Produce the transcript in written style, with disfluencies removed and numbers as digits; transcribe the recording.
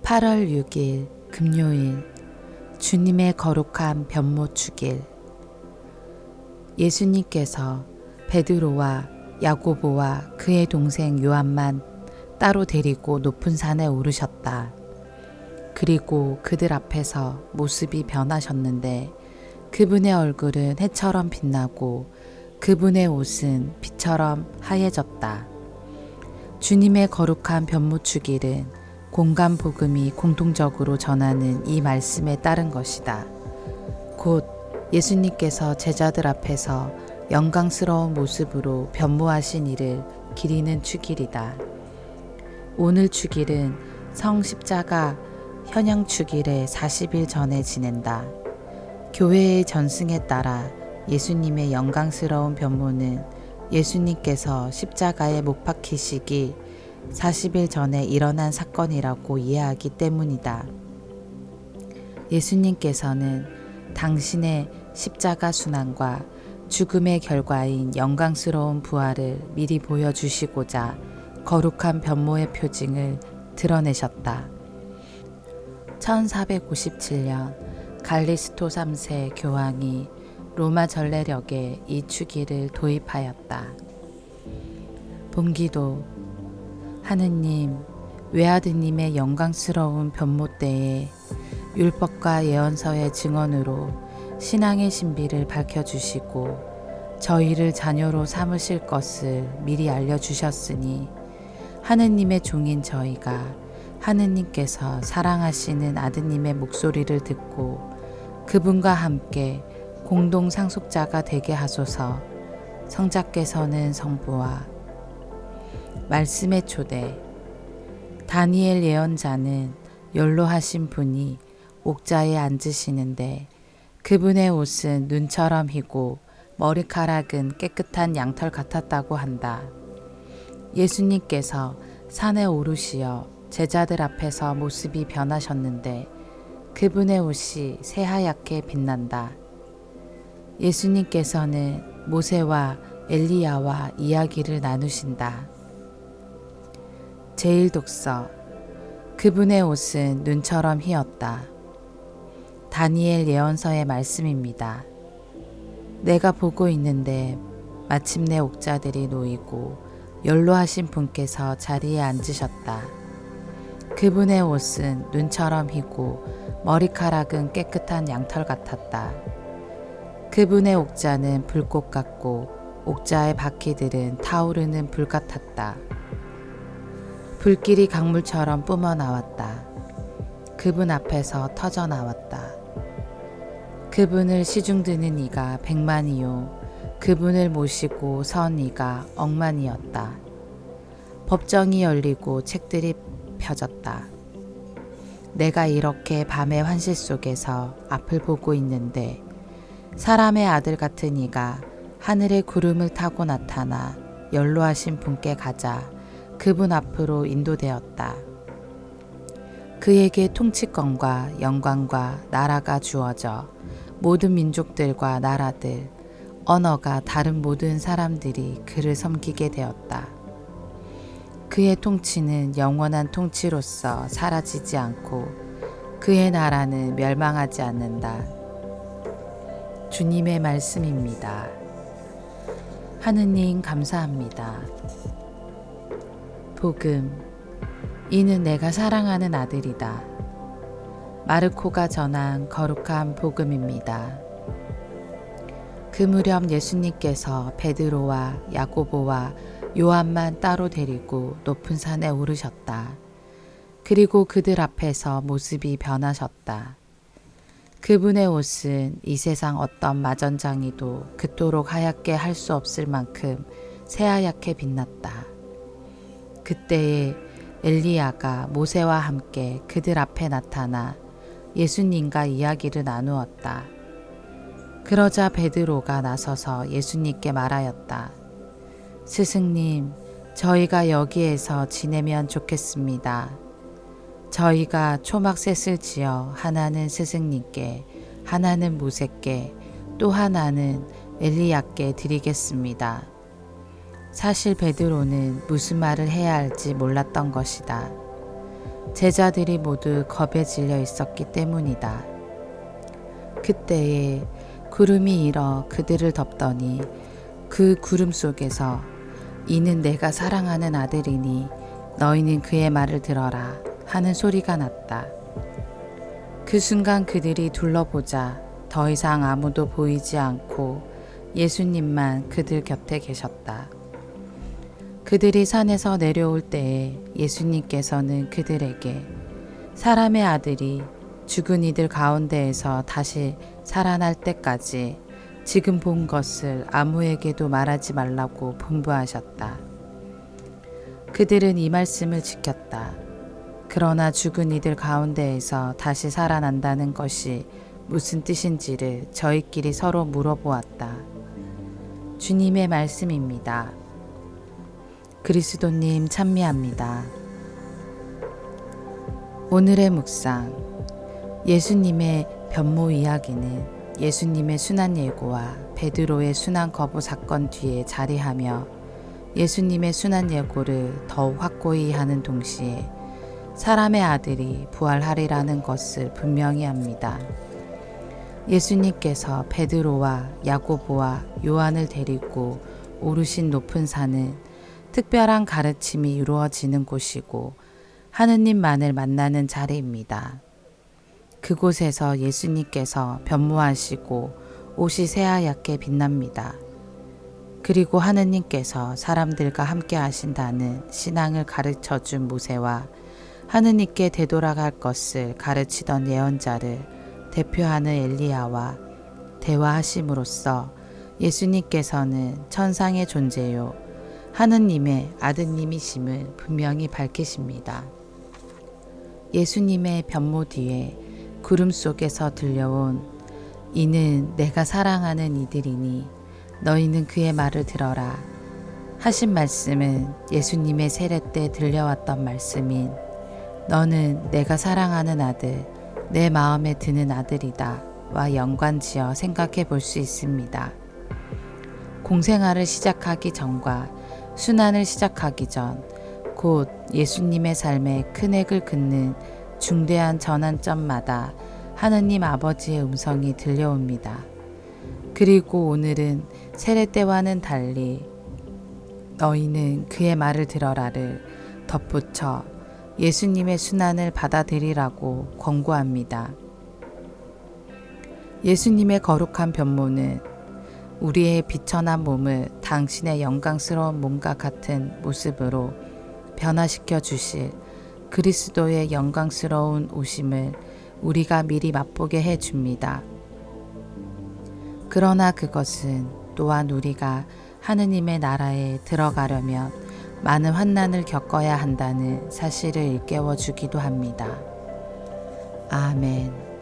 8월 6일 금요일 주님의 거룩한 변모축일. 예수님께서 베드로와 야고보와 그의 동생 요한만 따로 데리고 높은 산에 오르셨다. 그리고 그들 앞에서 모습이 변하셨는데 그분의 얼굴은 해처럼 빛나고 그분의 옷은 빛처럼 하얘졌다. 주님의 거룩한 변모축일은 공간 복음이 공통적으로 전하는 이 말씀에 따른 것이다. 곧 예수님께서 제자들 앞에서 영광스러운 모습으로 변모하신 이를 기리는 축일이다. 오늘 축일은 성십자가 현양 축일의 40일 전에 지낸다. 교회의 전승에 따라 예수님의 영광스러운 변모는 예수님께서 십자가에 못 박히시기 40일 전에 일어난 사건이라고 이해하기 때문이다. 예수님께서는 당신의 십자가 순환과 죽음의 결과인 영광스러운 부활을 미리 보여주시고자 거룩한 변모의 표징을 드러내셨다. 1457년 갈리스토 3세 교황이 로마 전례력에 이 축일을 도입하였다. 본기도 하느님, 외아드님의 영광스러운 변모 때에 율법과 예언서의 증언으로 신앙의 신비를 밝혀주시고 저희를 자녀로 삼으실 것을 미리 알려주셨으니 하느님의 종인 저희가 하느님께서 사랑하시는 아드님의 목소리를 듣고 그분과 함께 공동 상속자가 되게 하소서. 성자께서는 성부와 말씀의 초대. 다니엘 예언자는 연로하신 분이 옥자에 앉으시는데 그분의 옷은 눈처럼 희고 머리카락은 깨끗한 양털 같았다고 한다. 예수님께서 산에 오르시어 제자들 앞에서 모습이 변하셨는데 그분의 옷이 새하얗게 빛난다. 예수님께서는 모세와 엘리야와 이야기를 나누신다. 제1독서. 그분의 옷은 눈처럼 희었다. 다니엘 예언서의 말씀입니다. 내가 보고 있는데 마침내 옥자들이 놓이고 연로하신 분께서 자리에 앉으셨다. 그분의 옷은 눈처럼 희고 머리카락은 깨끗한 양털 같았다. 그분의 옥자는 불꽃 같고 옥자의 바퀴들은 타오르는 불 같았다. 불길이 강물처럼 뿜어 나왔다. 그분 앞에서 터져 나왔다. 그분을 시중드는 이가 100만이요 그분을 모시고 선 이가 억만이었다. 법정이 열리고 책들이 펴졌다. 내가 이렇게 밤의 환실 속에서 앞을 보고 있는데 사람의 아들 같은 이가 하늘의 구름을 타고 나타나 연로하신 분께 가자 그분 앞으로 인도되었다. 그에게 통치권과 영광과 나라가 주어져 모든 민족들과 나라들, 언어가 다른 모든 사람들이 그를 섬기게 되었다. 그의 통치는 영원한 통치로서 사라지지 않고 그의 나라는 멸망하지 않는다. 주님의 말씀입니다. 하느님 감사합니다. 복음. 이는 내가 사랑하는 아들이다. 마르코가 전한 거룩한 복음입니다. 그 무렵 예수님께서 베드로와 야고보와 요한만 따로 데리고 높은 산에 오르셨다. 그리고 그들 앞에서 모습이 변하셨다. 그분의 옷은 이 세상 어떤 마전장이도 그토록 하얗게 할 수 없을 만큼 새하얗게 빛났다. 그때에 엘리야가 모세와 함께 그들 앞에 나타나 예수님과 이야기를 나누었다. 그러자 베드로가 나서서 예수님께 말하였다. 스승님, 저희가 여기에서 지내면 좋겠습니다. 저희가 초막셋을 지어 하나는 스승님께, 하나는 모세께, 또 하나는 엘리야께 드리겠습니다. 사실 베드로는 무슨 말을 해야 할지 몰랐던 것이다. 제자들이 모두 겁에 질려 있었기 때문이다. 그때에 구름이 일어 그들을 덮더니 그 구름 속에서 이는 내가 사랑하는 아들이니 너희는 그의 말을 들어라 하는 소리가 났다. 그 순간 그들이 둘러보자 더 이상 아무도 보이지 않고 예수님만 그들 곁에 계셨다. 그들이 산에서 내려올 때에 예수님께서는 그들에게 사람의 아들이 죽은 이들 가운데에서 다시 살아날 때까지 지금 본 것을 아무에게도 말하지 말라고 분부하셨다. 그들은 이 말씀을 지켰다. 그러나 죽은 이들 가운데에서 다시 살아난다는 것이 무슨 뜻인지를 저희끼리 서로 물어보았다. 주님의 말씀입니다. 그리스도님 찬미합니다. 오늘의 묵상. 예수님의 변모 이야기는 예수님의 순환 예고와 베드로의 순환 거부 사건 뒤에 자리하며 예수님의 순환 예고를 더욱 확고히 하는 동시에 사람의 아들이 부활하리라는 것을 분명히 합니다. 예수님께서 베드로와 야고보와 요한을 데리고 오르신 높은 산은 특별한 가르침이 이루어지는 곳이고 하느님만을 만나는 자리입니다. 그곳에서 예수님께서 변모하시고 옷이 새하얗게 빛납니다. 그리고 하느님께서 사람들과 함께 하신다는 신앙을 가르쳐준 모세와 하느님께 되돌아갈 것을 가르치던 예언자를 대표하는 엘리야와 대화하심으로써 예수님께서는 천상의 존재요 하느님의 아드님이심을 분명히 밝히십니다. 예수님의 변모 뒤에 구름 속에서 들려온 이는 내가 사랑하는 이들이니 너희는 그의 말을 들어라 하신 말씀은 예수님의 세례 때 들려왔던 말씀인 너는 내가 사랑하는 아들 내 마음에 드는 아들이다 와 연관지어 생각해 볼 수 있습니다. 공생활을 시작하기 전과 순환을 시작하기 전 곧 예수님의 삶에 큰 핵을 긋는 중대한 전환점마다 하느님 아버지의 음성이 들려옵니다. 그리고 오늘은 세례 때와는 달리 너희는 그의 말을 들어라를 덧붙여 예수님의 순환을 받아들이라고 권고합니다. 예수님의 거룩한 변모는 우리의 비천한 몸을 당신의 영광스러운 몸과 같은 모습으로 변화시켜 주실 그리스도의 영광스러운 오심을 우리가 미리 맛보게 해 줍니다. 그러나 그것은 또한 우리가 하느님의 나라에 들어가려면 많은 환난을 겪어야 한다는 사실을 일깨워 주기도 합니다. 아멘.